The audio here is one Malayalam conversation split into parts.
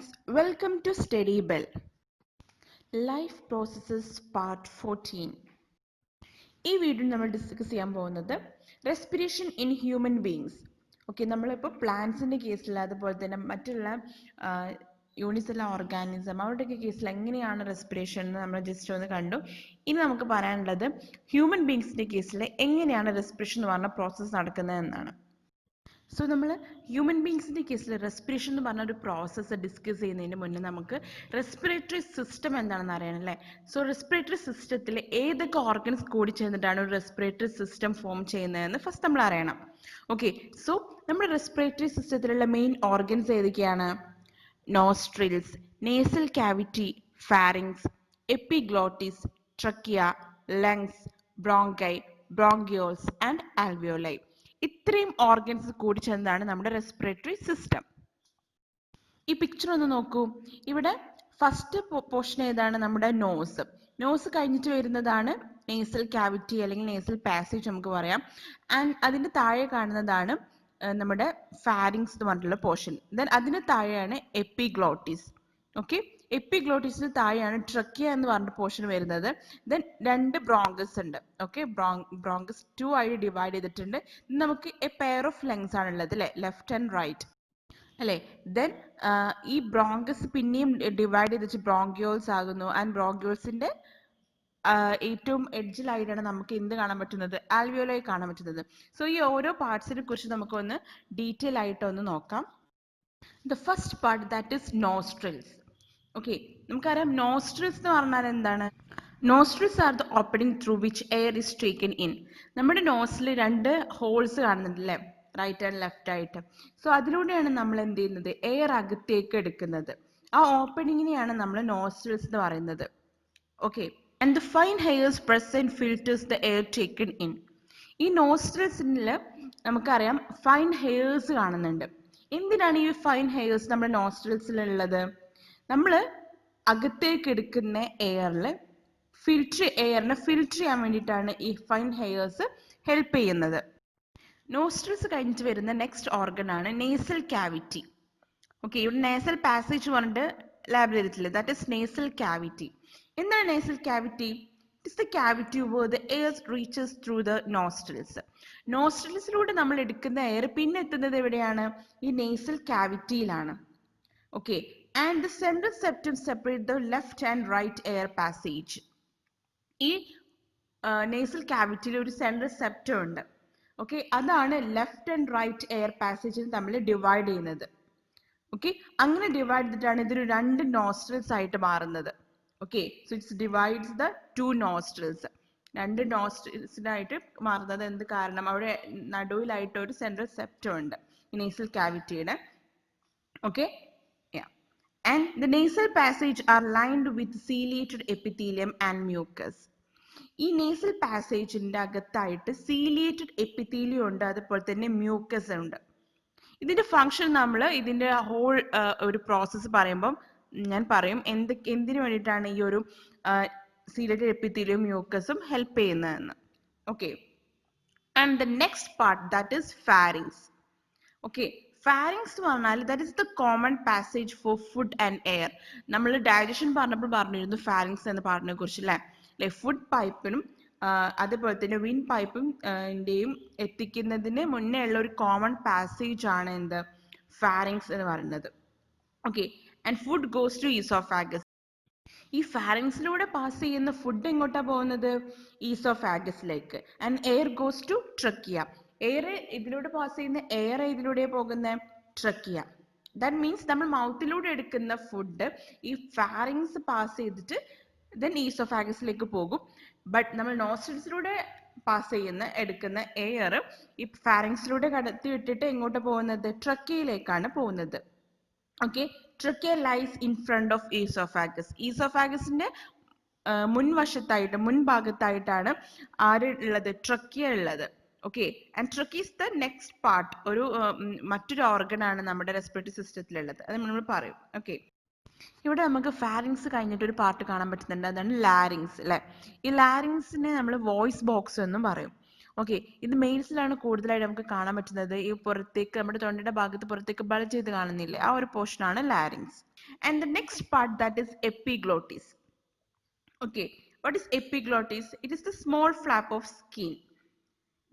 friends, welcome to Steady Bell. Life Processes Part 14. ഈ വീഡിയോ നമ്മൾ ഡിസ്കസ് ചെയ്യാൻ പോകുന്നത് respiration in human beings. Okay, നമ്മളിപ്പോൾ പ്ലാന്റ്സിൻ്റെ കേസിൽ അതുപോലെ തന്നെ മറ്റുള്ള യൂണിസെല്ലുലാർ ഓർഗാനിസം അവരുടെയൊക്കെ കേസിൽ എങ്ങനെയാണ് റെസ്പിറേഷൻ എന്ന് നമ്മൾ ജസ്റ്റ് ഒന്ന് കണ്ടു. ഇനി നമുക്ക് പറയാനുള്ളത് ഹ്യൂമൻ ബീങ്സിൻ്റെ കേസിൽ എങ്ങനെയാണ് റെസ്പിറേഷൻ എന്ന് പറഞ്ഞ പ്രോസസ്സ് നടക്കുന്നത് എന്നാണ്. സോ നമ്മൾ ഹ്യൂമൻ ബീങ്സിൻ്റെ കേസിൽ റെസ്പിറേഷൻ എന്ന് പറഞ്ഞ ഒരു പ്രോസസ്സ് ഡിസ്കസ് ചെയ്യുന്നതിന് മുന്നേ നമുക്ക് റെസ്പിറേറ്ററി സിസ്റ്റം എന്താണെന്ന് അറിയണം അല്ലേ. സോ റെസ്പിറേറ്ററി സിസ്റ്റത്തിൽ ഏതൊക്കെ ഓർഗൻസ് കൂടി ചേർന്നിട്ടാണ് ഒരു റെസ്പിറേറ്ററി സിസ്റ്റം ഫോം ചെയ്യുന്നതെന്ന് ഫസ്റ്റ് നമ്മൾ അറിയണം. ഓക്കെ, സോ നമ്മുടെ റെസ്പിറേറ്ററി സിസ്റ്റത്തിലുള്ള മെയിൻ ഓർഗൻസ് ഏതൊക്കെയാണ്? Nostrils, nasal cavity, pharynx, epiglottis, trachea, lungs, bronchi, bronchioles and alveoli. ഇത്രയും ഓർഗൻസ് കൂടി ചേർന്നതാണ് നമ്മുടെ റെസ്പിറേറ്ററി സിസ്റ്റം. ഈ പിക്ചർ ഒന്ന് നോക്കൂ. ഇവിടെ ഫസ്റ്റ് പോർഷൻ ഏതാണ്? നമ്മുടെ നോസ്. നോസ് കഴിഞ്ഞിട്ട് വരുന്നതാണ് നേസൽ ക്യാവിറ്റി അല്ലെങ്കിൽ നേസൽ പാസേജ് നമുക്ക് പറയാം. ആൻഡ് അതിൻ്റെ താഴെ കാണുന്നതാണ് നമ്മുടെ ഫാരിങ്സ് എന്ന് പറഞ്ഞിട്ടുള്ള പോർഷൻ. ദെൻ അതിന് താഴെയാണ് എപ്പിഗ്ലോട്ടിസ്. ഓക്കെ, എപ്പിഗ്ലോട്ടിസിന് താഴെയാണ് ട്രക്കിയ എന്ന് പറഞ്ഞ പോർഷൻ വരുന്നത്. ദെൻ രണ്ട് ബ്രോങ്കസ് ഉണ്ട്. ഓക്കെ, ബ്രോങ്കസ് 2 ആയി ഡിവൈഡ് ചെയ്തിട്ടുണ്ട്. നമുക്ക് എ പെയർ ഓഫ് ലങ്സ് ആണുള്ളത് അല്ലേ, ലെഫ്റ്റ് ആൻഡ് റൈറ്റ് അല്ലേ. ദെൻ ഈ ബ്രോങ്കസ് പിന്നെയും ഡിവൈഡ് ചെയ്തിട്ട് ബ്രോങ്കിയോൾസ് ആകുന്നു. ആൻഡ് ബ്രോങ്കിയോൾസിന്റെ ഏറ്റവും എഡ്ജിലായിട്ടാണ് നമുക്ക് എന്ത് കാണാൻ പറ്റുന്നത്? ആൽവിയോലായി കാണാൻ പറ്റുന്നത്. സോ ഈ ഓരോ പാർട്സിനെ കുറിച്ച് നമുക്കൊന്ന് ഡീറ്റെയിൽ ആയിട്ട് ഒന്ന് നോക്കാം. The first part, that is nostrils. Okay, നമുക്കറിയാം nostrils എന്ന് പറഞ്ഞാൽ എന്താണ്? Nostrils are the opening through which air is taken in. നമ്മുടെ നോസിൽ രണ്ട് ഹോൾസ് കാണുന്നുണ്ട് അല്ലേ, റൈറ്റ് ആൻഡ് ലെഫ്റ്റ് ആയിട്ട്. സോ അതിലൂടെയാണ് നമ്മൾ എന്ത് ചെയ്യുന്നത്? എയർ അകത്തേക്ക് എടുക്കുന്നത്. ആ ഓപ്പണിങ്ങിനെയാണ് നമ്മൾ നോസ്ട്രിൽസ് എന്ന് പറയുന്നത്. Okay, and the fine hairs present filters the air taken in. ഈ നോസ്ട്രിൽസിൽ നമുക്കറിയാം ഫൈൻ ഹെയർസ് കാണുന്നുണ്ട്. എന്തിനാണ് ഈ ഫൈൻ ഹെയർസ് നമ്മുടെ നോസ്ട്രിൽസിലുള്ളത്? നമ്മൾ അകത്തേക്ക് എടുക്കുന്ന എയറിനെ ഫിൽറ്റർ ചെയ്യാൻ വേണ്ടിയിട്ടാണ് ഈ ഫൈൻ ഹെയർസ് ഹെൽപ്പ് ചെയ്യുന്നത്. നോസ്ട്രിൽസ് കഴിഞ്ഞിട്ട് വരുന്ന നെക്സ്റ്റ് ഓർഗൻ ആണ് നേസൽ ക്യാവിറ്റി. ഓക്കെ, ഇവിടെ നേസൽ പാസേജ് പറഞ്ഞിട്ട് ലാബിൽ ചെയ്തിട്ടില്ല. That is nasal cavity. എന്താണ് nasal cavity? It is the cavity where the air reaches through the nostrils. നോസ്ട്രിൽസിലൂടെ നമ്മൾ എടുക്കുന്ന എയർ പിന്നെ എത്തുന്നത് എവിടെയാണ്? ഈ നേസൽ ക്യാവിറ്റിയിലാണ്. Okay, and the central septum separate the left and right air passage. ഈ നേസൽ ക്യാവിറ്റിയിൽ ഒരു സെൻട്രൽ സെപ്റ്റം ഉണ്ട്. ഓക്കെ, അതാണ് ലെഫ്റ്റ് ആൻഡ് റൈറ്റ് എയർ പാസേജിന് തമ്മിൽ ഡിവൈഡ് ചെയ്യുന്നത്. ഓക്കെ, അങ്ങനെ ഡിവൈഡ് ചെയ്തിട്ടാണ് ഇതൊരു രണ്ട് നോസ്ട്രിൽസ് ആയിട്ട് മാറുന്നത്. Okay, so it's divides the two nostrils. രണ്ട് നോസ്ട്രിൽസിനായിട്ട് മാറുന്നത് എന്ത് കാരണം? അവിടെ നടുവിലായിട്ട് ഒരു സെൻട്രൽ സെപ്റ്റം ഉണ്ട് നേസൽ ക്യാവിറ്റിയുടെ. Okay, and the nasal passage are lined with ciliated epithelium and mucus. ഈ നേസൽ പാസേജിന്റെ അകത്തായിട്ട് സീലിയേറ്റഡ് എപ്പിത്തീലിയം ഉണ്ട്, അതുപോലെ തന്നെ മ്യൂക്കസ് ഉണ്ട്. ഇതിന്റെ ഫംഗ്ഷൻ നമ്മൾ ഇതിന്റെ ഹോൾ ഒരു പ്രോസസ്സ് പറയുമ്പം ഞാൻ പറയും എന്തിനു വേണ്ടിയിട്ടാണ് ഈ ഒരു സീലിയേറ്റഡ് എപ്പിത്തീലിയം മ്യൂക്കസും ഹെൽപ്പ് ചെയ്യുന്നതെന്ന്. Okay, and the next part, that is pharynx. Okay, pharynx എന്ന് പറഞ്ഞാൽ that is the common passage for food and air. നമ്മൾ ഡൈജഷൻ പറഞ്ഞപ്പോൾ പറഞ്ഞിരുന്നു ഫാരിങ്സ് എന്ന പാർട്ടിനെ കുറിച്ച് അല്ലേ. ഫുഡ് പൈപ്പിനും അതുപോലെ തന്നെ വിൻഡ് പൈപ്പിന്റെയും എത്തിക്കുന്നതിന് മുന്നേ ഉള്ള ഒരു കോമൺ പാസേജ് ആണ് എന്ത്? ഫാരിങ്സ് എന്ന് പറയുന്നത്. Okay, and food goes to oesophagus. ഈ ഫാരിങ്സിലൂടെ പാസ് ചെയ്യുന്ന ഫുഡ് എങ്ങോട്ടാ പോകുന്നത്? ഈസോഫാഗസിലേക്ക്. And air goes to trachea. Air ഇതിലൂടെ പാസ് ചെയ്യുന്ന എയർ ഇതിലൂടെ പോകുന്ന ട്രക്കിയ. ദാറ്റ് മീൻസ് നമ്മൾ മൗത്തിലൂടെ എടുക്കുന്ന ഫുഡ് ഈ ഫാരിങ്സ് പാസ് ചെയ്തിട്ട് ദെൻ ഈസോഫാഗസിലേക്ക് പോകും. ബട്ട് നമ്മൾ നോസ്ട്രിൽസിലൂടെ പാസ് ചെയ്യുന്ന എടുക്കുന്ന എയർ ഈ ഫാരിങ്സിലൂടെ കടത്തി വിട്ടിട്ട് എങ്ങോട്ട് പോകുന്നത്? ട്രക്കിയയിലേക്കാണ് പോകുന്നത്. Okay, trachea lies in front of oesophagus. ഈസോഫാഗസിന്റെ മുൻഭാഗത്തായിട്ടാണ് ആര് ഉള്ളത്? ട്രക്കിയ ഉള്ളത്. Okay, and trachea is the next part. ഒരു മറ്റൊരു ഓർഗൻ ആണ് നമ്മുടെ റെസ്പിറേറ്ററി സിസ്റ്റത്തിലുള്ളത്. അത് നമ്മൾ പറയും. ഓക്കെ, ഇവിടെ നമുക്ക് ഫാരിങ്സ് കഴിഞ്ഞിട്ട് ഒരു പാർട്ട് കാണാൻ പറ്റുന്നുണ്ട്, അതാണ് ലാരിങ്സ് അല്ലെ. ഈ ലാരിങ്സിനെ നമ്മൾ വോയിസ് ബോക്സ് എന്നും പറയും. ഓക്കെ, ഇത് മെയിൽസിലാണ് കൂടുതലായിട്ട് നമുക്ക് കാണാൻ പറ്റുന്നത്. ഈ പുറത്തേക്ക് നമ്മുടെ തൊണ്ടയുടെ ഭാഗത്ത് പുറത്തേക്ക് ബൾജ് ചെയ്ത് കാണുന്നില്ലേ, ആ ഒരു പോർഷൻ ആണ് larynx. And the next part that is epiglottis. Okay, what is epiglottis? It is the small flap of skin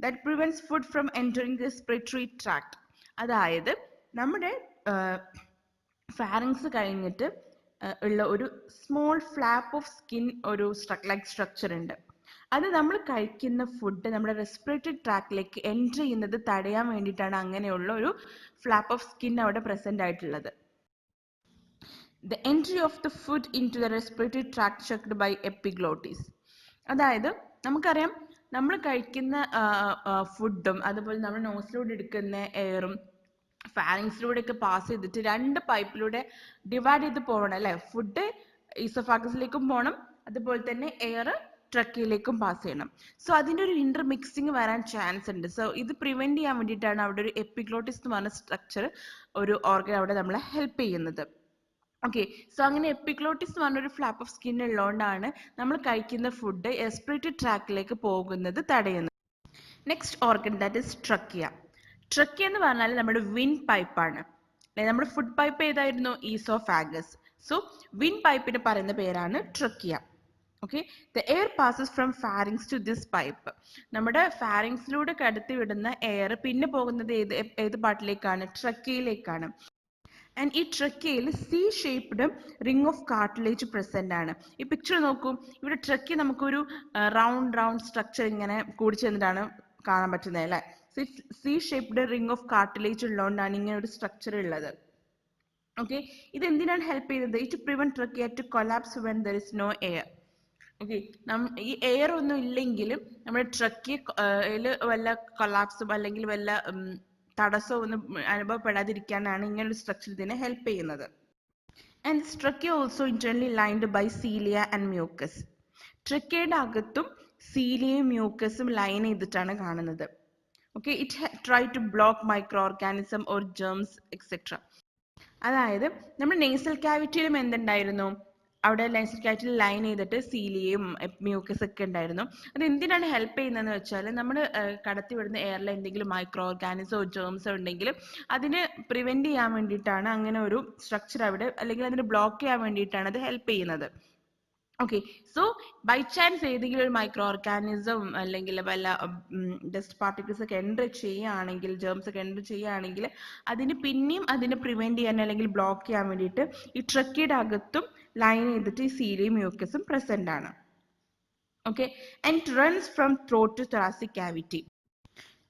that prevents food from entering the respiratory tract. അതായത് നമ്മുടെ ഫാരിങ്സ് കഴിഞ്ഞിട്ട് ഉള്ള ഒരു സ്മോൾ ഫ്ലാപ്പ് ഓഫ് സ്കിൻ, ഒരു ലൈക്ക് സ്ട്രക്ചർ ഉണ്ട്. അത് നമ്മൾ കഴിക്കുന്ന ഫുഡ് നമ്മുടെ റെസ്പിറേറ്ററി ട്രാക്റ്റിലേക്ക് എൻറ്റർ ചെയ്യുന്നത് തടയാൻ വേണ്ടിയിട്ടാണ് അങ്ങനെയുള്ള ഒരു ഫ്ലാപ്പ് ഓഫ് സ്കിൻ അവിടെ പ്രസന്റ് ആയിട്ടുള്ളത്. The entry of the food into the respiratory tract checked by epiglottis. അതായത് നമുക്കറിയാം, നമ്മൾ കഴിക്കുന്ന ഫുഡും അതുപോലെ നമ്മൾ നോസിലൂടെ എടുക്കുന്ന എയറും ഫാരിങ്സിലൂടെ ഒക്കെ പാസ് ചെയ്തിട്ട് രണ്ട് പൈപ്പിലൂടെ ഡിവൈഡ് ചെയ്ത് പോകണം അല്ലേ. ഫുഡ് ഈസോഫാഗസിലേക്കും പോകണം, അതുപോലെ തന്നെ എയർ ട്രക്കിയിലേക്കും പാസ് ചെയ്യണം. സോ അതിൻ്റെ ഒരു ഇന്റർമിക്സിങ് വരാൻ ചാൻസ് ഉണ്ട്. സോ ഇത് പ്രിവെന്റ് ചെയ്യാൻ വേണ്ടിയിട്ടാണ് അവിടെ ഒരു എപ്പിഗ്ലോട്ടിസ് എന്ന് പറഞ്ഞ സ്ട്രക്ചർ, ഒരു ഓർഗൻ അവിടെ നമ്മളെ ഹെൽപ്പ് ചെയ്യുന്നത്. ഓക്കെ, സോ അങ്ങനെ എപ്പിഗ്ലോട്ടിസ് എന്ന് പറഞ്ഞൊരു ഫ്ലാപ്പ് ഓഫ് സ്കിൻ ഉള്ളതുകൊണ്ടാണ് നമ്മൾ കഴിക്കുന്ന ഫുഡ് റെസ്പിറേറ്ററി ട്രാക്കിലേക്ക് പോകുന്നത് തടയുന്നത്. Next organ that is trachea. Trachea എന്ന് പറഞ്ഞാൽ നമ്മുടെ വിൻ പൈപ്പാണ്. നമ്മുടെ ഫുഡ് പൈപ്പ് ഏതായിരുന്നു? ഈസോഫാഗസ്. സോ വിൻ പൈപ്പിന് പറയുന്ന പേരാണ് trachea. Okay, the air passes from pharynx to this pipe. നമ്മുടെ ഫാരിങ്സിലൂടെ കടത്തി വിടുന്ന എയർ പിന്നെ പോകുന്നത് ഏത് പാർട്ടിലേക്കാണ്? ട്രക്കിയയിലേക്കാണ്. ആൻഡ് ഈ ട്രക്കിയയിൽ C shaped ring of cartilage present ആണ്. ഈ പിക്ചർ നോക്കൂ, ഇവിടെ ട്രക്കിയ നമുക്കൊരു റൗണ്ട് സ്ട്രക്ചർ ഇങ്ങനെ കൂടിച്ചേർന്നിട്ടാണ് കാണാൻ പറ്റുന്നത് അല്ലേ. C shaped ring of cartilage ഉള്ളതുകൊണ്ടാണ് ഇങ്ങനെ ഒരു സ്ട്രക്ചർ ഉള്ളത്. ഓക്കെ, ഇത് എന്തിനാണ് ഹെൽപ്പ് ചെയ്തത്? It prevent trachea to collapse when there is no air. Okay, ഈ എയർ ഒന്നും ഇല്ലെങ്കിലും നമ്മുടെ ട്രക്കിയയിൽ വല്ല കൊളാപ്സും അല്ലെങ്കിൽ വല്ല തടസ്സവും ഒന്നും അനുഭവപ്പെടാതിരിക്കാനാണ് ഇങ്ങനൊരു സ്ട്രക്ചർ ഇതിനെ ഹെൽപ്പ് ചെയ്യുന്നത്. And trachea also internally lined by cilia and mucus. ട്രക്കിയയുടെ അകത്തും സീലിയയും മ്യൂക്കസും ലൈൻ ചെയ്തിട്ടാണ് കാണുന്നത്. Okay, it try to block micro organism or germs etcetera. അതായത് നമ്മുടെ നേസൽ ക്യാവിറ്റിയിലും എന്തുണ്ടായിരുന്നു? അവിടെ നേസൽ ക്യാവിറ്റിയിൽ ലൈൻ ചെയ്തിട്ട് സീലിയയും മ്യൂക്കസ് ഒക്കെ ഉണ്ടായിരുന്നു. അത് എന്തിനാണ് ഹെൽപ്പ് ചെയ്യുന്നതെന്ന് വെച്ചാൽ നമ്മൾ കടത്തി വിടുന്ന എയറിൽ എന്തെങ്കിലും മൈക്രോ ഓർഗാനിസോ ജേംസോ ഉണ്ടെങ്കിൽ അതിന് പ്രിവെന്റ് ചെയ്യാൻ വേണ്ടിയിട്ടാണ് അങ്ങനെ ഒരു സ്ട്രക്ചർ അവിടെ, അല്ലെങ്കിൽ അതിന് ബ്ലോക്ക് ചെയ്യാൻ വേണ്ടിയിട്ടാണ് അത് ഹെൽപ്പ് ചെയ്യുന്നത്. ഓക്കെ, സോ ബൈ ചാൻസ് ഏതെങ്കിലും ഒരു മൈക്രോ ഓർഗാനിസം അല്ലെങ്കിൽ വല്ല ഡസ്റ്റ് പാർട്ടിക്കിൾസ് ഒക്കെ എൻ്റർ ചെയ്യുകയാണെങ്കിൽ, ജേംസ് ഒക്കെ എൻ്റർ ചെയ്യുകയാണെങ്കിൽ അതിന് പിന്നെയും അതിനെ പ്രിവെന്റ് ചെയ്യാൻ അല്ലെങ്കിൽ ബ്ലോക്ക് ചെയ്യാൻ വേണ്ടിയിട്ട് ഈ ട്രക്കിയുടെ അകത്തും ലൈൻ ചെയ്തിട്ട് ഈ സീലിയും മ്യൂക്കസും പ്രസന്റ് ആണ്. Okay, and runs from throat to thoracic cavity.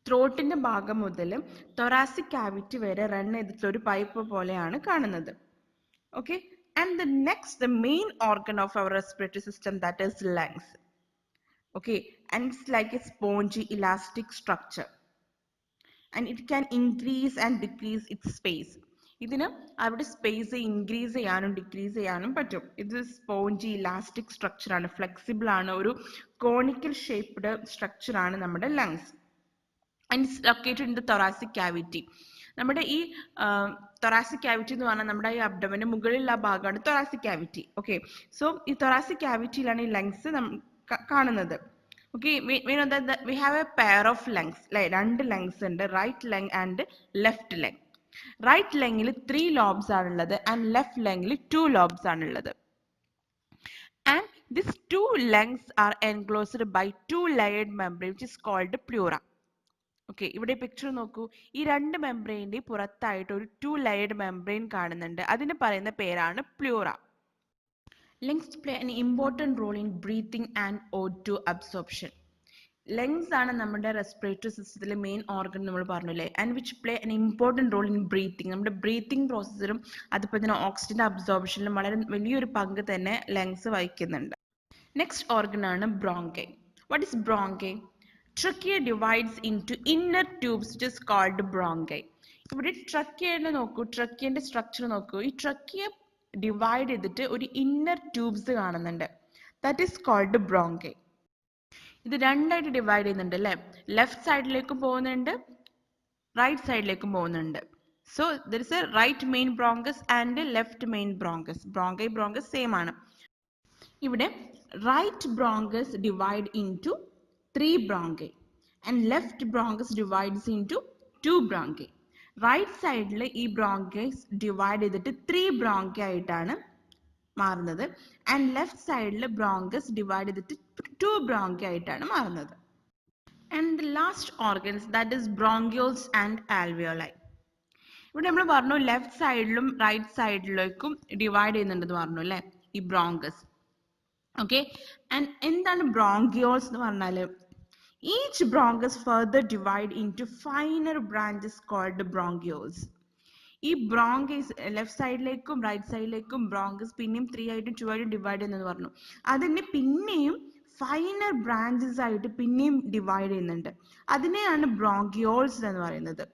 ത്രോട്ടിന്റെ ഭാഗം മുതൽ തൊറാസിക് ക്യാവിറ്റി വരെ റൺ ചെയ്തിട്ടുള്ള ഒരു പൈപ്പ് പോലെയാണ് കാണുന്നത്. Okay, and the main organ of our respiratory system, that is lungs. Okay, and it's like a spongy elastic structure, and it can increase and decrease its space. ഇതിന് അവിടെ സ്പേസ് ഇൻക്രീസ് ചെയ്യാനും ഡിക്രീസ് ചെയ്യാനും പറ്റും. ഇത് സ്പോഞ്ചി ഇലാസ്റ്റിക് സ്ട്രക്ചർ ആണ്, ഫ്ലെക്സിബിൾ ആണ്, ഒരു കോണിക്കൽ ഷേപ്ഡ് സ്ട്രക്ചർ ആണ് നമ്മുടെ lungs. And it's located in the thoracic cavity. നമ്മുടെ ഈ thoracic cavity എന്ന് പറഞ്ഞാൽ നമ്മുടെ ഈ അബ്ഡമന് മുകളിലുള്ള ഭാഗമാണ് thoracic cavity. ഓക്കെ, സോ ഈ thoracic cavityയിലാണ് ഈ ലങ്സ് കാണുന്നത്. Okay, we have a pair of lungs, അല്ലെ, രണ്ട് ലങ്സ് ഉണ്ട്, right lung and left lung. Right ലങ്ങിൽ 3 lobes ആണുള്ളത് ആൻഡ് ലെഫ്റ്റ് ലങ്ങിൽ 2 lobes ആണുള്ളത്. And these 2 lungs are enclosed by 2 layered membrane which is called pleura. Okay, ഇവിടെ പിക്ചർ നോക്കൂ, ഈ രണ്ട് മെംബ്രെയിൻ്റെ പുറത്തായിട്ട് ഒരു 2 layered മെംബ്രെയിൻ കാണുന്നുണ്ട്. അതിന് പറയുന്ന പേരാണ് pleura. Lungs play an important role in breathing and O2 absorption. Lungs ആണ് നമ്മുടെ റെസ്പിറേറ്ററി സിസ്റ്റത്തിലെ മെയിൻ ഓർഗൻ നമ്മൾ പറഞ്ഞില്ലേ, and which play an important role in breathing. നമ്മുടെ ബ്രീത്തിങ് പ്രോസസ്സിലും അതുപോലെ തന്നെ ഓക്സിജൻ അബ്സോർപ്ഷനിലും വളരെ വലിയൊരു പങ്ക് തന്നെ ലങ്സ് വഹിക്കുന്നുണ്ട്. നെക്സ്റ്റ് ഓർഗൻ ആണ് bronchi. What is bronchi? Trachea divides into inner tubes which is called bronchi. ഇവിടെ ട്രക്കിയയുടെ നോക്കൂ, ട്രക്കിയന്റെ സ്ട്രക്ചർ നോക്കൂ. ഈ ട്രക്കിയ ഡിവൈഡ് ചെയ്തിട്ട് ഒരു ഇന്നർ ട്യൂബ്സ് കാണുന്നുണ്ട്, ദാറ്റ് ഈസ് കോൾഡ് ബ്രോങ്കൈ. ഇത് രണ്ടായിട്ട് ഡിവൈഡ് ചെയ്യുന്നുണ്ട് അല്ലേ, ലെഫ്റ്റ് സൈഡിലേക്കും പോകുന്നുണ്ട്, റൈറ്റ് സൈഡിലേക്കും പോകുന്നുണ്ട്. So there is a right main bronchus and left main bronchus. Bronchus same ആണ്. ഇവിടെ right bronchus divide into 3 bronchi and left bronchus divides into 2 bronchi. Right side ഈ bronchus divide ചെയ്തിട്ട് 3 bronchi ആയിട്ടാണ് മാറുന്നത്, and left side bronchus divide ചെയ്തിട്ട് 2 bronchi ആയിട്ടാണ് മാറുന്നത്. And the last organs, that is bronchioles and alveoli. ഇവിടെ നമ്മൾ പറഞ്ഞു ലെഫ്റ്റ് സൈഡിലും റൈറ്റ് സൈഡിലേക്കും ഡിവൈഡ് ചെയ്യുന്നുണ്ടെന്ന് പറഞ്ഞു അല്ലേ ഈ ബ്രോങ്കസ്. ഓക്കെ, ആൻഡ് എന്താണ് ബ്രോങ്കിയോൾസ് എന്ന് പറഞ്ഞാൽ each bronchus further divide into finer branches called bronchioles. ഈ ബ്രോങ്കസ് ലെഫ്റ്റ് സൈഡിലേക്കും റൈറ്റ് സൈഡിലേക്കും ബ്രോങ്കസ് പിന്നെയും 3 ആയിട്ടും 2 ആയിട്ടും ഡിവൈഡ് ചെയ്യുന്നത് പറഞ്ഞു. അതിനെ പിന്നെയും ഫൈനർ ബ്രാഞ്ചസ് ആയിട്ട് പിന്നെയും ഡിവൈഡ് ചെയ്യുന്നുണ്ട്. അതിനെയാണ് ബ്രോങ്കിയോൾസ് എന്ന് പറയുന്നത്.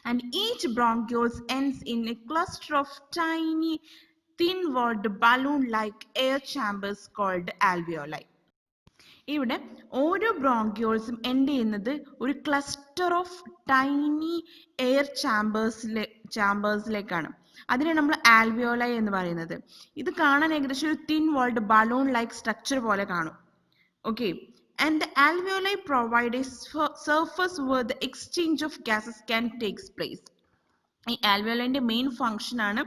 And each bronchioles ends in a cluster of tiny thin-walled balloon-like air chambers called alveoli. ഇവിടെ ഓരോ ബ്രോങ്കിയോൾസും എൻഡ് ചെയ്യുന്നത് ഒരു ക്ലസ്റ്റർ ഓഫ് ടൈനി എയർ ചാമ്പേഴ്സിലേക്കാണ്. അതിനെ നമ്മൾ ആൽവിയോളൈ എന്ന് പറയുന്നത്. ഇത് കാണാൻ ഏകദേശം ഒരു thin walled balloon like structure പോലെ കാണും. Okay, and the alveoli provide a surface where the exchange of gases can take place. ഈ ആൽവിയോളിന്റെ മെയിൻ ഫംഗ്ഷൻ ആണ്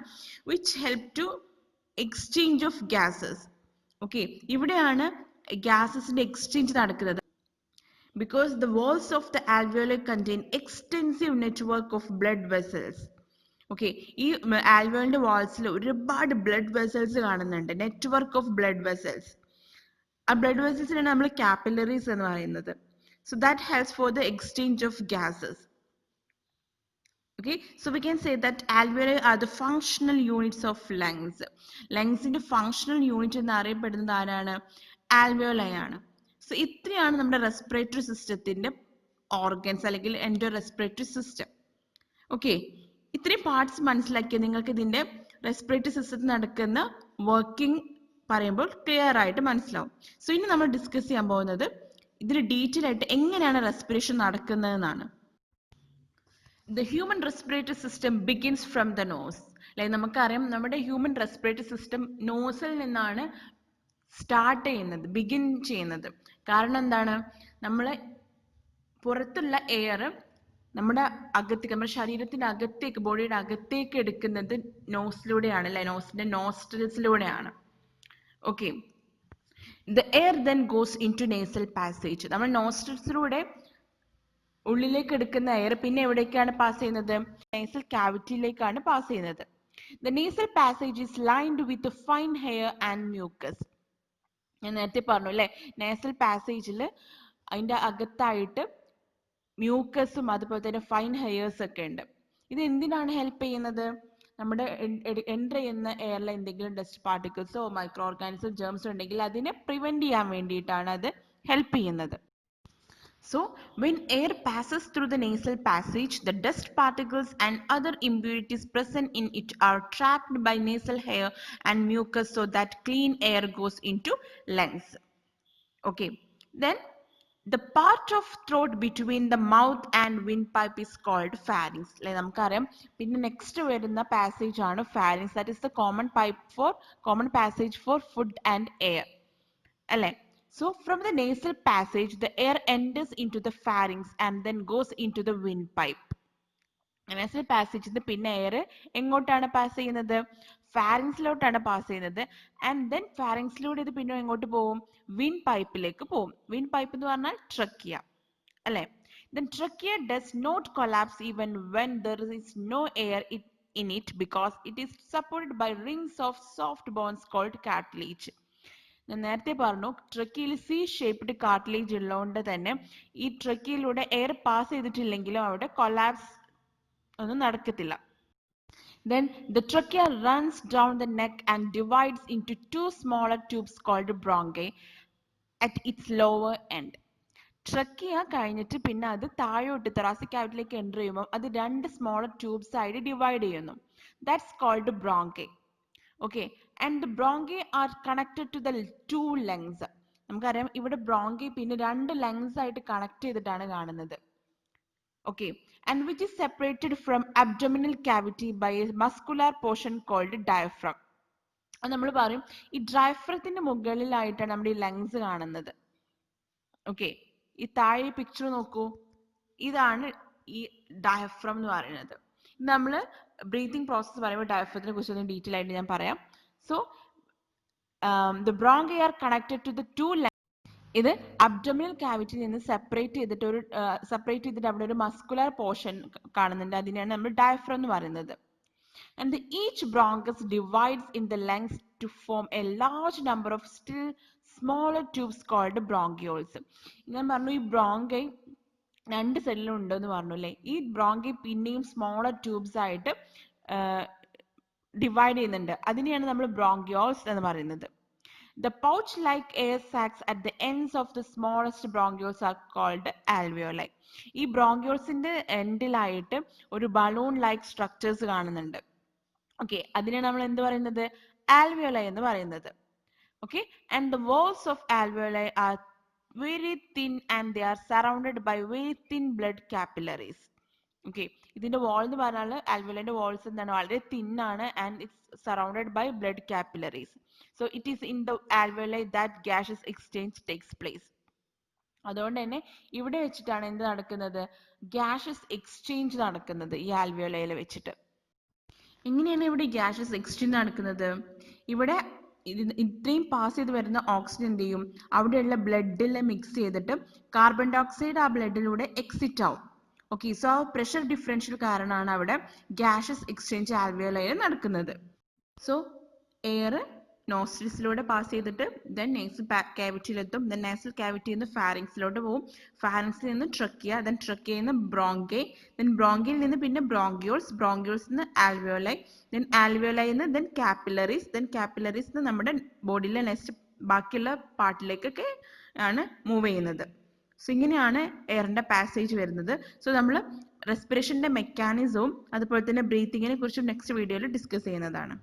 which help to exchange of gases. Okay, ഇവിടെയാണ് ഗ്യാസസിന്റെ എക്സ്ചേഞ്ച് നടക്കുന്നത്. Because the walls of the alveoli contain extensive network of blood vessels. Okay, ഈ ആൽവിയോളിന്റെ വാൾസിൽ ഒരുപാട് ബ്ലഡ് വെസൽസ് കാണുന്നുണ്ട്, നെറ്റ്വർക്ക് ഓഫ് ബ്ലഡ് വെസൽസ്. ആ ബ്ലഡ് വെസൽസിനാണ് നമ്മൾ കാപ്പിലറീസ് എന്ന് പറയുന്നത്. So that helps for the exchange of gases. Okay, so we can say that alveoli are the functional units of lungs. ലങ്സിന്റെ ഫങ്ഷണൽ യൂണിറ്റ് എന്ന് അറിയപ്പെടുന്നത് ആരാണ്? ആൽവിയോലൈ ആണ്. സോ ഇത്രയാണ് നമ്മുടെ റെസ്പിറേറ്ററി സിസ്റ്റത്തിന്റെ ഓർഗൻസ് അല്ലെങ്കിൽ എൻഡോ റെസ്പിറേറ്ററി സിസ്റ്റം. ഓക്കെ, ഇത്രയും പാർട്സ് മനസ്സിലാക്കിയ നിങ്ങൾക്ക് ഇതിന്റെ റെസ്പിറേറ്ററി സിസ്റ്റത്തിൽ നടക്കുന്ന വർക്കിംഗ് പറയുമ്പോൾ ക്ലിയർ ആയിട്ട് മനസ്സിലാവും. സോ ഇനി നമ്മൾ ഡിസ്കസ് ചെയ്യാൻ പോകുന്നത് ഇതിൽ ഡീറ്റെയിൽ ആയിട്ട് എങ്ങനെയാണ് റെസ്പിറേഷൻ നടക്കുന്നതെന്നാണ്. The human respiratory system begins from the nose. Like നമുക്കറിയാം നമ്മുടെ ഹ്യൂമൻ റെസ്പിറേറ്ററി സിസ്റ്റം നോസിൽ നിന്നാണ് സ്റ്റാർട്ട് ചെയ്യുന്നത്, ബിഗിൻ ചെയ്യുന്നത്. കാരണം എന്താണ്? നമ്മൾ പുറത്തുള്ള എയർ നമ്മുടെ അകത്തേക്ക്, നമ്മുടെ ശരീരത്തിന്റെ അകത്തേക്ക്, ബോഡിയുടെ അകത്തേക്ക് എടുക്കുന്നത് നോസിലൂടെയാണ് അല്ലെ, നോസിന്റെ നോസ്ട്രിൽസിലൂടെയാണ്. Okay, the air then goes into nasal passage. നമ്മൾ നോസ്ട്രിൽസിലൂടെ ഉള്ളിലേക്ക് എടുക്കുന്ന എയർ പിന്നെ എവിടേക്കാണ് പാസ് ചെയ്യുന്നത്? nasal ക്യാവിറ്റിയിലേക്കാണ് പാസ് ചെയ്യുന്നത്. The nasal passage is lined with fine hair and mucus. ഞാൻ നേരത്തെ പറഞ്ഞു അല്ലെ, nasal പാസേജിൽ അതിന്റെ അകത്തായിട്ട് മ്യൂക്കസും അതുപോലെ തന്നെ ഫൈൻ ഹെയർസ് ഒക്കെ ഉണ്ട്. ഇത് എന്തിനാണ് ഹെൽപ്പ് ചെയ്യുന്നത്? നമ്മുടെ എൻ്റർ ചെയ്യുന്ന എയറിൽ എന്തെങ്കിലും ഡസ്റ്റ് പാർട്ടിക്കിൾസോ മൈക്രോ ഓർഗാനിസോ ജേംസോ ഉണ്ടെങ്കിൽ അതിനെ പ്രിവെന്റ് ചെയ്യാൻ വേണ്ടിയിട്ടാണ് അത് ഹെൽപ്പ് ചെയ്യുന്നത്. So, when air passes through the nasal passage, the dust particles and other impurities present in it are trapped by nasal hair and mucus so that clean air goes into lungs. Okay, then the part of throat between the mouth and windpipe is called pharynx. Like നമുക്കറിയാം, പിന്നെ നെക്സ്റ്റ് വരുന്ന പാസേജ് ആണ് pharynx. That is the common passage for food and air. അല്ലേ? So from the nasal passage, the air enters into the pharynx and then goes into the windpipe. Nasal passage ന്ന് പിന്നെ എയർ എങ്ങോട്ടാണ് പാസ് ചെയ്യുന്നത്? ഫാരിങ്സിലോട്ടാണ് പാസ് ചെയ്യുന്നത്. ആൻഡ് ദെൻ ഫാരിങ്സിലൂടെ ഇത് പിന്നെ എങ്ങോട്ട് പോകും? വിൻഡ് പൈപ്പിലേക്ക് പോകും. വിൻഡ് പൈപ്പ് എന്ന് പറഞ്ഞാൽ ട്രക്കിയ അല്ലെ. Then trachea does not collapse even when there is no air in it because it is supported by rings of soft bones called cartilage. ഞാൻ നേരത്തെ പറഞ്ഞു ട്രക്കിയിൽ സി ഷേപ്ഡ് കാർട്ടിലേജ് ഉള്ളതുകൊണ്ട് തന്നെ ഈ ട്രക്കിയിലൂടെ എയർ പാസ് ചെയ്തിട്ടില്ലെങ്കിലും അവിടെ കൊളാപ്സ് ഒന്നും നടക്കത്തില്ല. Then the trachea runs down the neck and divides into two smaller tubes called bronchi at its lower end. Trachea കഴിഞ്ഞിട്ട് പിന്നെ അത് താഴോട്ട് thoracic cavity എൻ്റർ ചെയ്യുമ്പോൾ അത് രണ്ട് സ്മോളർ ട്യൂബ്സ് ആയിട്ട് ഡിവൈഡ് ചെയ്യുന്നു. That's called bronchi. Okay, and the bronchi are connected to the two lungs. നമുക്കറിയാം ഇവിടെ bronchi പിന്നെ രണ്ട് lungs ആയിട്ട് കണക്ട് ചെയ്തിട്ടാണ് കാണുന്നത്. Okay, and which is separated from abdominal cavity by a muscular portion called diaphragm. അത് നമ്മൾ പറയും ഈ ഡയഫ്രത്തിന്റെ മുകളിലായിട്ടാണ് നമ്മുടെ ഈ ലങ്സ് കാണുന്നത്. Okay, ഈ താഴെ പിക്ചർ നോക്കൂ, ഇതാണ് ഈ ഡയഫ്രം എന്ന് പറയുന്നത്. നമ്മൾ ബ്രീത്തിങ് പ്രോസസ്സ് പറയുമ്പോൾ ഡയഫ്രത്തിനെ കുറിച്ച് ഒന്ന് ഡീറ്റെയിൽ ആയിട്ട് ഞാൻ പറയാം. So the bronchi are connected to the two lungs. ഇത് അബ്ഡോമിനൽ കാവിറ്റിയിൽ നിന്ന് സെപ്പറേറ്റ് ചെയ്തിട്ട് അവിടെ ഒരു മസ്കുലർ പോർഷൻ കാണുന്നുണ്ട്. അതിനെയാണ് നമ്മൾ ഡയഫ്രം എന്ന് പറയുന്നത്. And each bronchus divides in the lungs to form a large number of still smaller tubes called bronchioles. ഞാൻ പറഞ്ഞു ഈ ബ്രോങ്കൈ രണ്ട് സെല്ലിലും ഉണ്ടെന്ന് പറഞ്ഞു അല്ലേ. ഈ ബ്രോങ്കൈ പിന്നെയും സ്മോളർ ട്യൂബ്സ് ആയിട്ട് ഡിവൈഡ് ചെയ്യുന്നുണ്ട്. അതിനെയാണ് നമ്മൾ ബ്രോങ്കിയോൾസ് എന്ന് പറയുന്നത്. The pouch-like air sacs at the ends of the smallest bronchioles are called alveoli. ഈ ബ്രോങ്കിയോൾസിന്റെ എൻഡിലായിട്ട് ഒരു ബലൂൺ ലൈക്ക് സ്ട്രക്ചേഴ്സ് കാണുന്നുണ്ട്. ഓക്കെ, അതിനെയാണ് നമ്മൾ എന്ത് പറയുന്നത്? ആൽവിയോളൈ എന്ന് പറയുന്നത്. Okay, and the walls of alveoli are very thin and they are surrounded by very thin blood capillaries. Okay, ഇതിന്റെ വാൾ എന്ന് പറഞ്ഞാൽ ആൽവിയോളൈന്റെ വാൾസ് എന്താണ്, വളരെ തിൻ ആണ് and it's surrounded by blood capillaries. So it is in the alveoli that gases exchange takes place. അതുകൊണ്ട് തന്നെ ഇവിടെ വെച്ചിട്ടാണ് എന്ത് നടക്കുന്നത്? ഗ്യാസസ് എക്സ്ചേഞ്ച് നടക്കുന്നത് ഈ ആൽവിയോളൈയിൽ വെച്ചിട്ട്. എങ്ങനെയാണ് ഇവിടെ ഗ്യാസസ് എക്സ്ചേഞ്ച് നടക്കുന്നത്? ഇവിടെ ഇത്രയും പാസ് ചെയ്ത് വരുന്ന ഓക്സിജൻ എന്ത് ചെയ്യും, അവിടെയുള്ള ബ്ലഡിൽ മിക്സ് ചെയ്തിട്ട് കാർബൺ ഡൈ ഓക്സൈഡ് ആ ബ്ലഡിലൂടെ എക്സിറ്റ് ആവും. ഓക്കെ, സോ ആ പ്രഷർ ഡിഫറൻഷ്യൽ കാരണമാണ് അവിടെ ഗ്യാസസ് എക്സ്ചേഞ്ച് ആൽവിയോളൈയിൽ നടക്കുന്നത്. സോ എയർ നോസ്ട്രിൽസിലൂടെ പാസ് ചെയ്തിട്ട് ദെൻ നേസൽ കാവിറ്റിയിലെത്തും. ദെൻ നേസൽ കാവിറ്റിയിൽ നിന്ന് ഫാരിങ്സിലോട്ട് പോകും. ഫാരിങ്സിൽ നിന്ന് ട്രക്കിയ, ദെൻ ട്രക്കിയയിൽ നിന്ന് ബ്രോങ്കൈ, ദെൻ ബ്രോങ്കയിൽ നിന്ന് പിന്നെ ബ്രോങ്കിയോൾസ്, ബ്രോങ്കിയോൾസിൽ നിന്ന് ആൽവിയോളൈ, ദെൻ ആൽവിയോളൈയിൽ നിന്ന് ദെൻ കാപ്പിലറീസ്, ദെൻ കാപ്പിലറീസ് നിന്ന് നമ്മുടെ ബോഡിയിലെ നെക്സ്റ്റ് ബാക്കിയുള്ള പാർട്ടിലേക്കൊക്കെ ആണ് മൂവ് ചെയ്യുന്നത്. സോ ഇങ്ങനെയാണ് എയറിന്റെ പാസേജ് വരുന്നത്. സോ നമ്മൾ റെസ്പിറേഷന്റെ മെക്കാനിസവും അതുപോലെ തന്നെ ബ്രീത്തിങ്ങിനെ കുറിച്ചും നെക്സ്റ്റ് വീഡിയോയിൽ ഡിസ്കസ് ചെയ്യുന്നതാണ്.